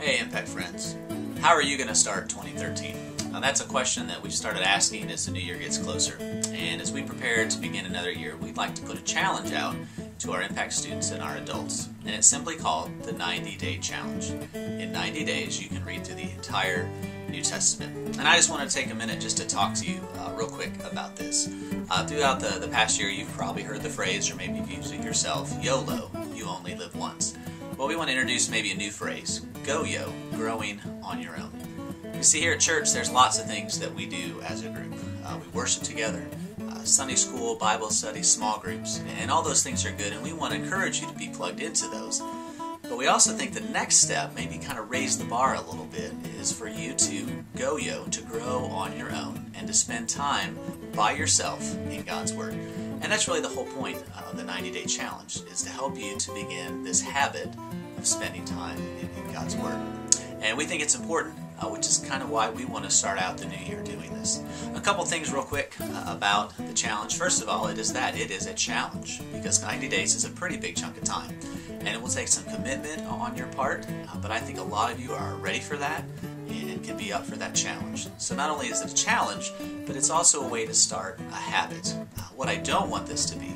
Hey Impact friends, how are you going to start 2013? Now that's a question that we've started asking as the new year gets closer, and as we prepare to begin another year, we'd like to put a challenge out to our Impact students and our adults, and it's simply called the 90-Day Challenge. In 90 days you can read through the entire New Testament. And I just want to take a minute just to talk to you real quick about this. Throughout the past year you've probably heard the phrase, or maybe you've used it yourself, YOLO, you only live once. Well, we want to introduce maybe a new phrase, GOYO, growing on your own. You see, here at church there's lots of things that we do as a group. We worship together, Sunday school, Bible study, small groups, and all those things are good, and we want to encourage you to be plugged into those. But we also think the next step, maybe kind of raise the bar a little bit, is for you to GOYO, to grow on your own, and to spend time by yourself in God's Word. And that's really the whole point of the 90-Day Challenge, is to help you to begin this habit of spending time in God's Word. And we think it's important, which is kind of why we want to start out the new year doing this. A couple things real quick about the challenge. First of all, it is a challenge, because 90 days is a pretty big chunk of time. And it will take some commitment on your part, but I think a lot of you are ready for that and can be up for that challenge. So not only is it a challenge, but it's also a way to start a habit. What I don't want this to be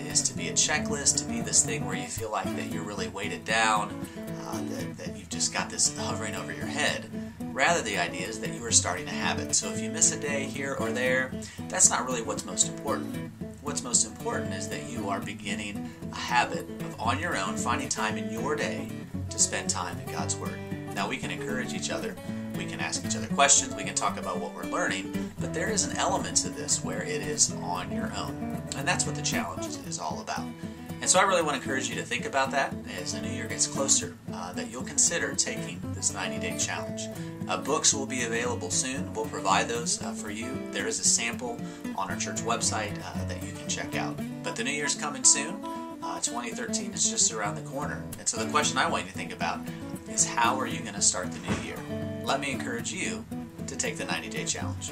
is to be a checklist, to be this thing where you feel like that you're really weighted down, that you've just got this hovering over your head. Rather, the idea is that you are starting a habit. So if you miss a day here or there, that's not really what's most important. What's most important is that you are beginning a habit of, on your own, finding time in your day to spend time in God's Word. Now, we can encourage each other, we can ask each other questions, we can talk about what we're learning, but there is an element to this where it is on your own. And that's what the challenge is all about. And so I really want to encourage you to think about that as the new year gets closer, that you'll consider taking this 90-day challenge. Books will be available soon. We'll provide those for you. There is a sample on our church website that you can check out. But the new year's coming soon. 2013 is just around the corner. And so the question I want you to think about is, how are you going to start the new year? Let me encourage you to take the 90-day challenge.